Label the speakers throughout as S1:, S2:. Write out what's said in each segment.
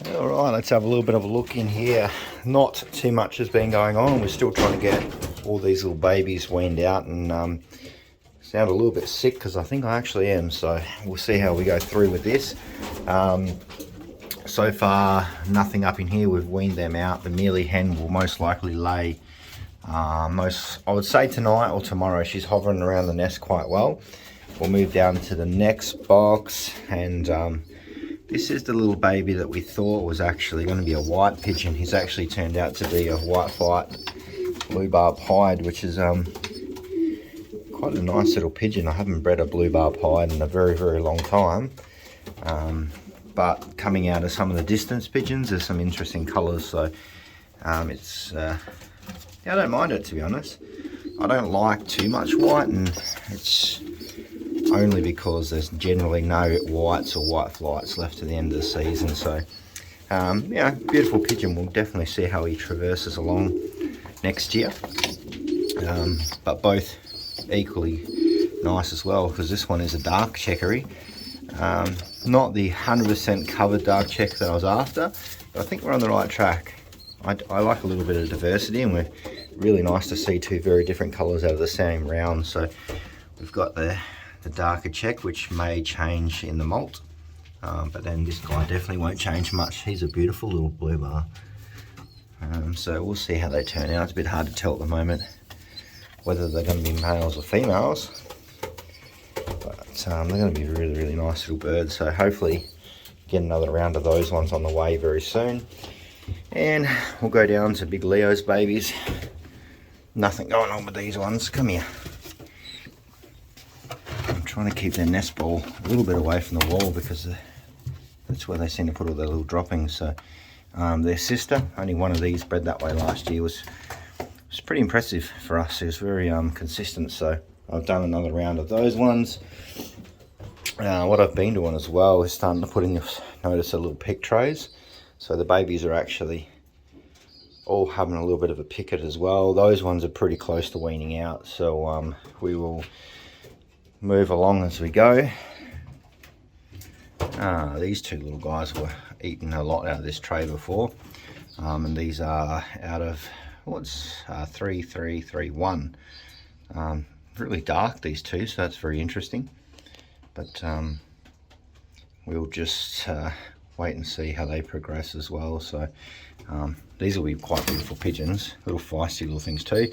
S1: All right, let's have a little bit of a look in here. Not too much has been going on. We're still trying to get all these little babies weaned out and sound a little bit sick because I think I actually am. So we'll see how we go through with this. So far, nothing up in here. We've weaned them out. The mealy hen will most likely lay I would say tonight or tomorrow. She's hovering around the nest quite well. We'll move down to the next box, and this is the little baby that we thought was actually going to be a white pigeon. He's actually turned out to be a white flight blue barb hide, which is quite a nice little pigeon. I haven't bred a blue barb hide in a very, very long time. But coming out of some of the distance pigeons, there's some interesting colours. So yeah, I don't mind it, to be honest. I don't like too much white, and it's only because there's generally no whites or white flights left to the end of the season. So yeah, beautiful pigeon. We'll definitely see how he traverses along next year. But both equally nice as well, because this one is a dark checkery. Not the 100% covered dark check that I was after, but I think we're on the right track. I like a little bit of diversity, and we're really nice to see two very different colours out of the same round. So we've got the darker check, which may change in the molt, but then this guy definitely won't change much. He's a beautiful little blue bar. So we'll see how they turn out. It's a bit hard to tell at the moment whether they're going to be males or females. They're going to be really, really nice little birds. So hopefully get another round of those ones on the way very soon. And we'll go down to Big Leo's babies. Nothing going on with these ones. Come here. I'm trying to keep their nest ball a little bit away from the wall because that's where they seem to put all their little droppings. So their sister, only one of these bred that way last year, was pretty impressive for us. It was very consistent. So I've done another round of those ones. What I've been doing as well is starting to put in, notice, a little pick trays. So the babies are actually all having a little bit of a picket as well. Those ones are pretty close to weaning out. So we will move along as we go. These two little guys were eating a lot out of this tray before. And these are out of, what's 3331. Really dark, these two, so that's very interesting. But we'll just wait and see how they progress as well. So these will be quite beautiful pigeons, little feisty little things too.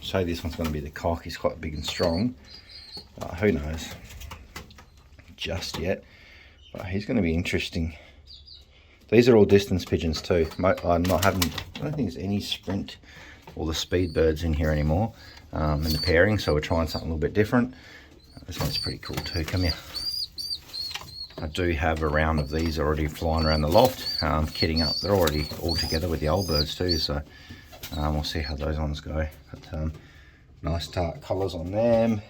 S1: So this one's going to be the cock. He's quite big and strong. Who knows just yet, but he's going to be interesting. These are all distance pigeons too. I don't think there's any sprint or the speed birds in here anymore in the pairing, so we're trying something a little bit different. This one's pretty cool too. Come here. I do have a round of these already flying around the loft, kitting up. They're already all together with the old birds too, so we'll see how those ones go. But nice dark colours on them.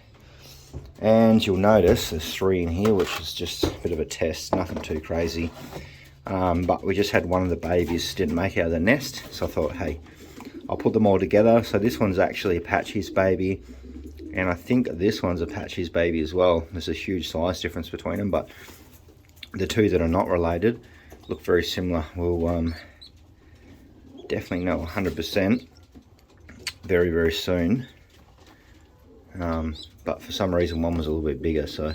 S1: And you'll notice there's 3 in here, which is just a bit of a test, nothing too crazy. But we just had one of the babies didn't make it out of the nest, so I thought, hey, I'll put them all together. So this one's actually Apache's baby, and I think this one's Apache's baby as well. There's a huge size difference between them, but the two that are not related look very similar. We'll definitely know 100% very, very soon. But for some reason one was a little bit bigger, so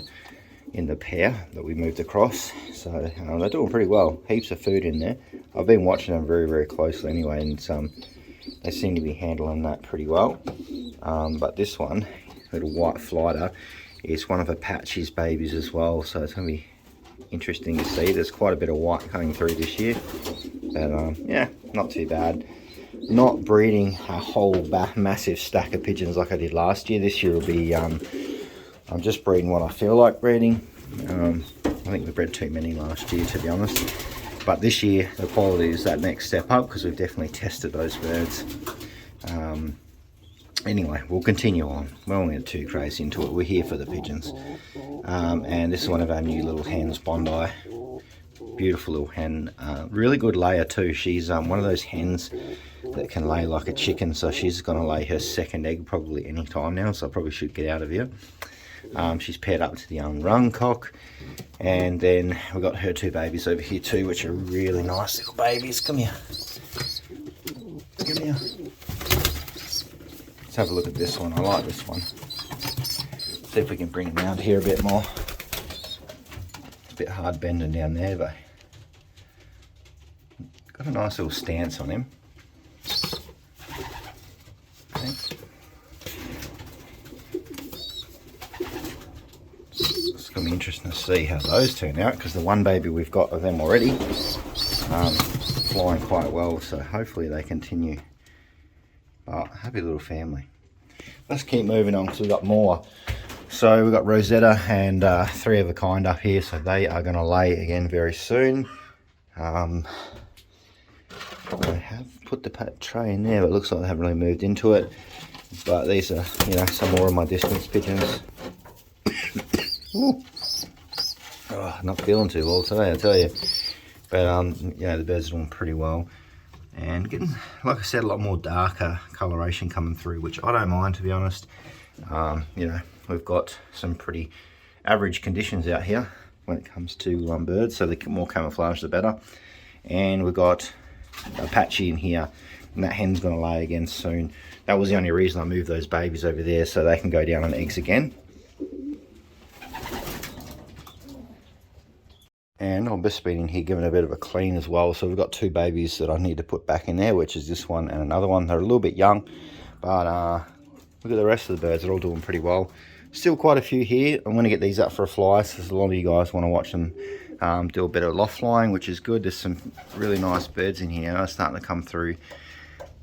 S1: in the pair that we moved across. So they're doing pretty well. Heaps of food in there. I've been watching them very, very closely anyway, and they seem to be handling that pretty well. But this one, little white flighter, is one of Apache's babies as well, so it's going to be interesting to see. There's quite a bit of white coming through this year, but yeah, not too bad. Not breeding a whole massive stack of pigeons like I did last year. This year will be I'm just breeding what I feel like breeding. I think we bred too many last year, to be honest, but this year the quality is that next step up because we've definitely tested those birds. Anyway, we'll continue on. We won't get too crazy into it. We're here for the pigeons. And this is one of our new little hens, Bondi. Beautiful little hen. Really good layer too. She's one of those hens that can lay like a chicken. So she's going to lay her second egg probably any time now. So I probably should get out of here. She's paired up to the young rung cock. And then we've got her 2 babies over here too, which are really nice little babies. Come here. Come here. Let's have a look at this one. I like this one. See if we can bring it down here a bit more. It's a bit hard bending down there, but got a nice little stance on him. Okay. It's going to be interesting to see how those turn out, because the one baby we've got of them already flying quite well, so hopefully they continue. But happy little family. Let's keep moving on because we've got more. So we've got Rosetta and 3 of a kind up here, so they are going to lay again very soon. I have put the tray in there, but it looks like they haven't really moved into it. But these are, you know, some more of my distance pigeons. Oh, not feeling too well today, I tell you. But yeah, the birds are doing pretty well, and getting, like I said, a lot more darker coloration coming through, which I don't mind, to be honest. You know, we've got some pretty average conditions out here when it comes to birds, so the more camouflage the better. And we've got Apache in here, and that hen's going to lay again soon. That was the only reason I moved those babies over there, so they can go down on eggs again. And I've just been in here giving a bit of a clean as well. So we've got 2 babies that I need to put back in there, which is this one and another one. They're a little bit young, but look at the rest of the birds. They're all doing pretty well. Still quite a few here. I'm going to get these up for a fly, so a lot of you guys want to watch them do a bit of loft flying, which is good. There's some really nice birds in here. They're starting to come through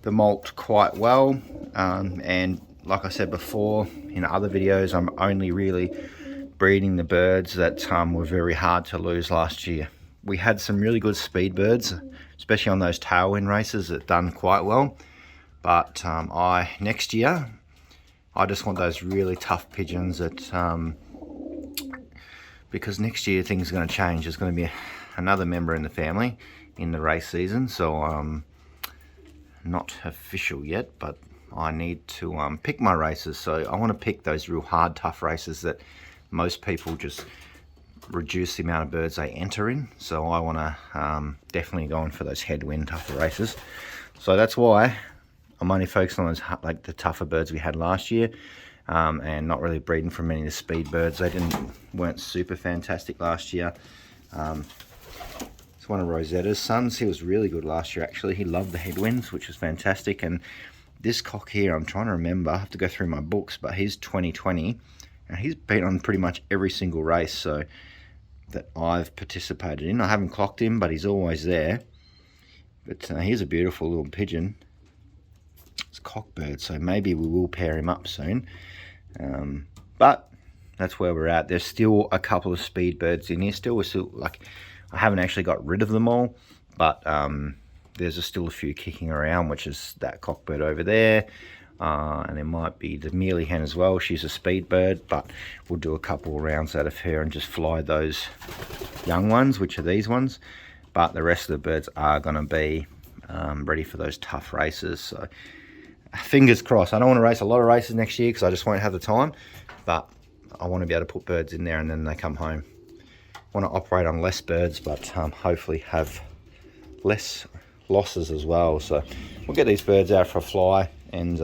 S1: the molt quite well. And like I said before in other videos, I'm only really breeding the birds that were very hard to lose last year. We had some really good speed birds, especially on those tailwind races, that done quite well. But next year, I just want those really tough pigeons that, because next year things are going to change. There's going to be another member in the family in the race season, so not official yet, but I need to pick my races. So I want to pick those real hard, tough races that most people just reduce the amount of birds they enter in. So I want to definitely go in for those headwind tougher races. So that's why I'm only focusing on those, like the tougher birds we had last year, and not really breeding from many of the speed birds. They weren't super fantastic last year. It's one of Rosetta's sons. He was really good last year, actually. He loved the headwinds, which was fantastic. And this cock here, I'm trying to remember, I have to go through my books, but he's 2020. And he's been on pretty much every single race so that I've participated in. I haven't clocked him, but he's always there. But he's a beautiful little pigeon. It's a cockbird, so maybe we will pair him up soon. But that's where we're at. There's still a couple of speed birds in here still. We're still, like, I haven't actually got rid of them all, but there's still a few kicking around, which is that cockbird over there. And there might be the mealy hen as well. She's a speed bird, but we'll do a couple of rounds out of her and just fly those young ones, which are these ones. But the rest of the birds are going to be ready for those tough races. So fingers crossed. I don't want to race a lot of races next year because I just won't have the time, but I want to be able to put birds in there and then they come home. I want to operate on less birds, but hopefully have less losses as well. So we'll get these birds out for a fly and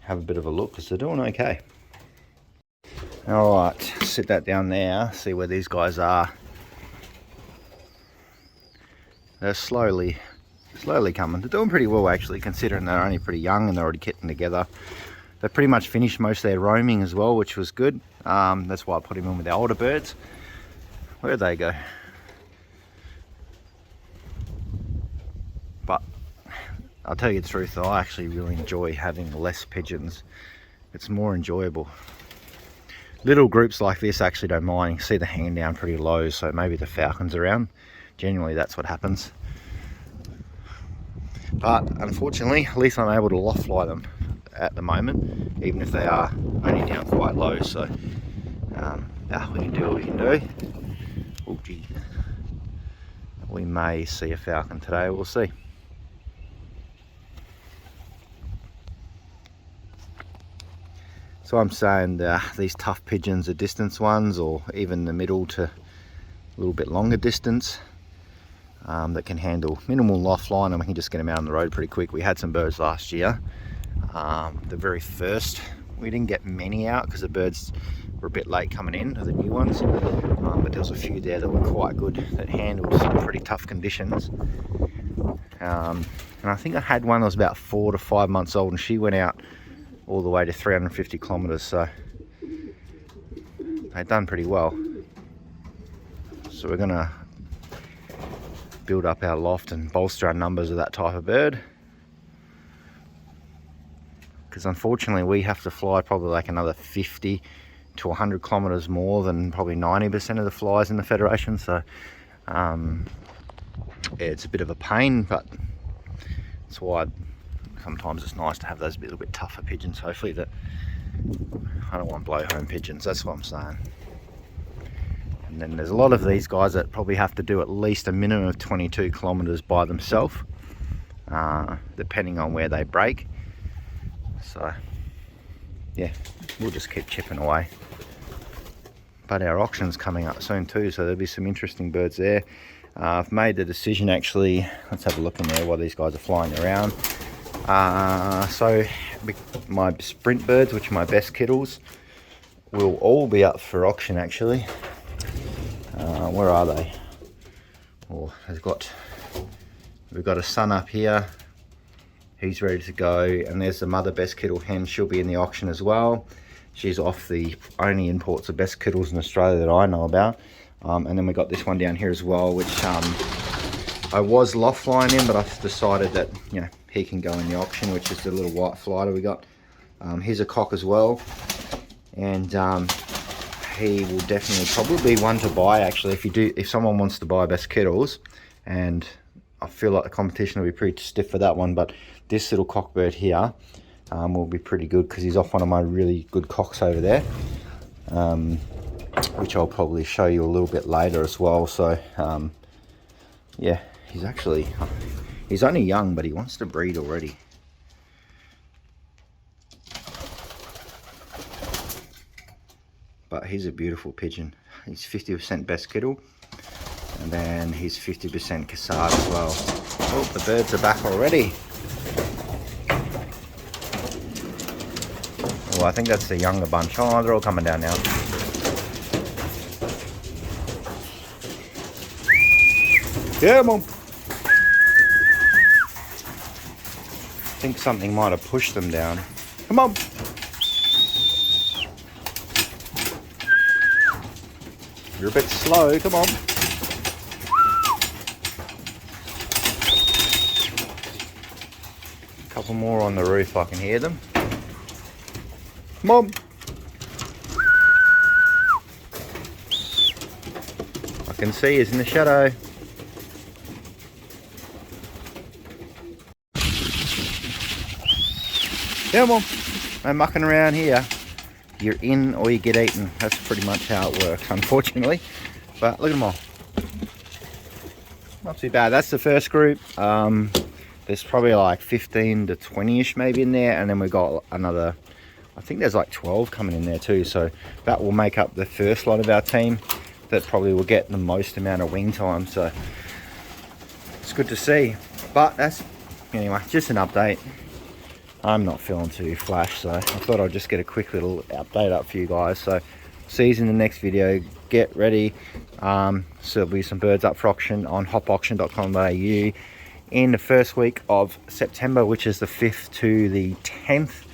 S1: have a bit of a look because they're doing okay. All right, sit that down there, see where these guys are. They're slowly coming. They're doing pretty well, actually, considering they're only pretty young and they're already getting together. They pretty much finished most of their roaming as well, which was good. That's why I put him in with the older birds. Where'd they go? But I'll tell you the truth, I actually really enjoy having less pigeons. It's more enjoyable. Little groups like this actually don't mind. You can see they're hanging down pretty low, so maybe the falcon's around. Generally that's what happens. But unfortunately, at least I'm able to loft fly them at the moment, even if they are only down quite low. So we can do what we can do. Oh gee. We may see a falcon today, we'll see. So I'm saying these tough pigeons are distance ones, or even the middle to a little bit longer distance, that can handle minimal loft line, and we can just get them out on the road pretty quick. We had some birds last year. The very first, we didn't get many out because the birds were a bit late coming in, the new ones, but there was a few there that were quite good, that handled some pretty tough conditions. And I think I had one that was about 4 to 5 months old, and she went out all the way to 350 kilometers, so they've done pretty well. So we're gonna build up our loft and bolster our numbers of that type of bird, because unfortunately we have to fly probably like another 50 to 100 kilometers more than probably 90% of the flies in the Federation. So yeah, it's a bit of a pain, but that's why sometimes it's nice to have those little bit tougher pigeons. Hopefully that, I don't want blow home pigeons, that's what I'm saying. And then there's a lot of these guys that probably have to do at least a minimum of 22 kilometers by themselves, depending on where they break. So yeah, we'll just keep chipping away. But our auction's coming up soon too, so there'll be some interesting birds there. I've made the decision, actually, let's have a look in there while these guys are flying around. So my sprint birds, which are my best kittles, will all be up for auction actually. Where are they? Oh, we've got a son up here. He's ready to go, and there's the mother best kittle hen. She'll be in the auction as well. She's off the only imports of best kittles in Australia that I know about. And then we got this one down here as well, which I was loft flying in, but I've decided that, you know, he can go in the auction, which is the little white flighter we got. He's a cock as well, and he will definitely probably be one to buy actually. If someone wants to buy best kittles, and I feel like the competition will be pretty stiff for that one, but this little cockbird here will be pretty good because he's off one of my really good cocks over there, which I'll probably show you a little bit later as well. So yeah, he's only young, but he wants to breed already. But he's a beautiful pigeon. He's 50% best kittle, and then he's 50% cassard as well. Oh, the birds are back already. Oh, I think that's the younger bunch. Oh, they're all coming down now. Yeah, Mom. I think something might have pushed them down. Come on. You're a bit slow, come on. A couple more on the roof, I can hear them. Come on. I can see he's in the shadow. Come on. No mucking around here. You're in or you get eaten. That's pretty much how it works, unfortunately. But look at them all. Not too bad. That's the first group. There's probably like 15 to 20-ish maybe in there. And then we got another, I think there's like 12 coming in there too. So that will make up the first lot of our team that probably will get the most amount of wing time. So it's good to see. But that's, anyway, just an update. I'm not feeling too flash, so I thought I'd just get a quick little update up for you guys. So see you in the next video. Get ready. So there'll be some birds up for auction on hopauction.com.au in the first week of September, which is the 5th to the 10th,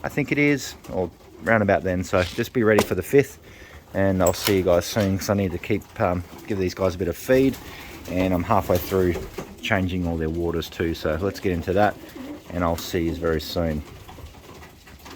S1: I think it is, or round about then. So just be ready for the 5th, and I'll see you guys soon, because I need to keep give these guys a bit of feed, and I'm halfway through changing all their waters too. So let's get into that, and I'll see you very soon.